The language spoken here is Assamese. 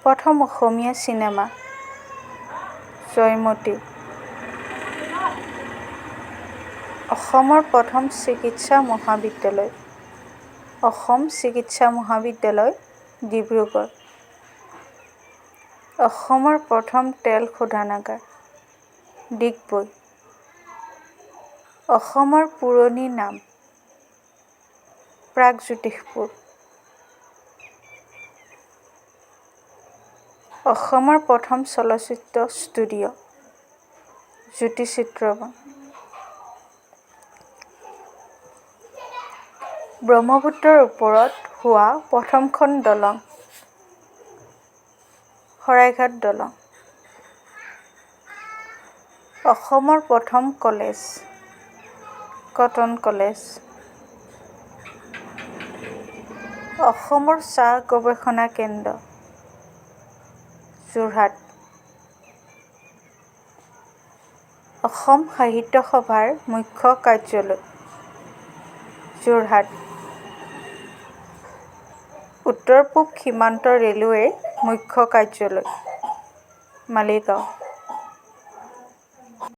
প্ৰথম অসমীয়া চিনেমা জয়মতী। অসমৰ প্ৰথম চিকিৎসা মহাবিদ্যালয় অসম চিকিৎসা মহাবিদ্যালয়, ডিব্ৰুগড়। অসমৰ প্ৰথম তেল শোধনাগাৰ ডিগবৈ। অসমৰ পুৰণি নাম প্ৰাগজ্যোতিষপুৰ। অসমৰ প্ৰথম চলচ্চিত্ৰ ষ্টুডিঅ' জ্যোতিচিত্ৰবন। ব্ৰহ্মপুত্ৰৰ ওপৰত হোৱা প্ৰথমখন দলং শৰাইঘাট দলং। অসমৰ প্ৰথম কলেজ কটন কলেজ। অসমৰ চাহ গৱেষণা কেন্দ্ৰ যোৰহাট। অসম সাহিত্য সভাৰ মুখ্য কাৰ্যালয় যোৰহাট। উত্তৰ-পূব সীমান্ত ৰেলৱেৰ মুখ্য কাৰ্যালয় মালিগাঁও।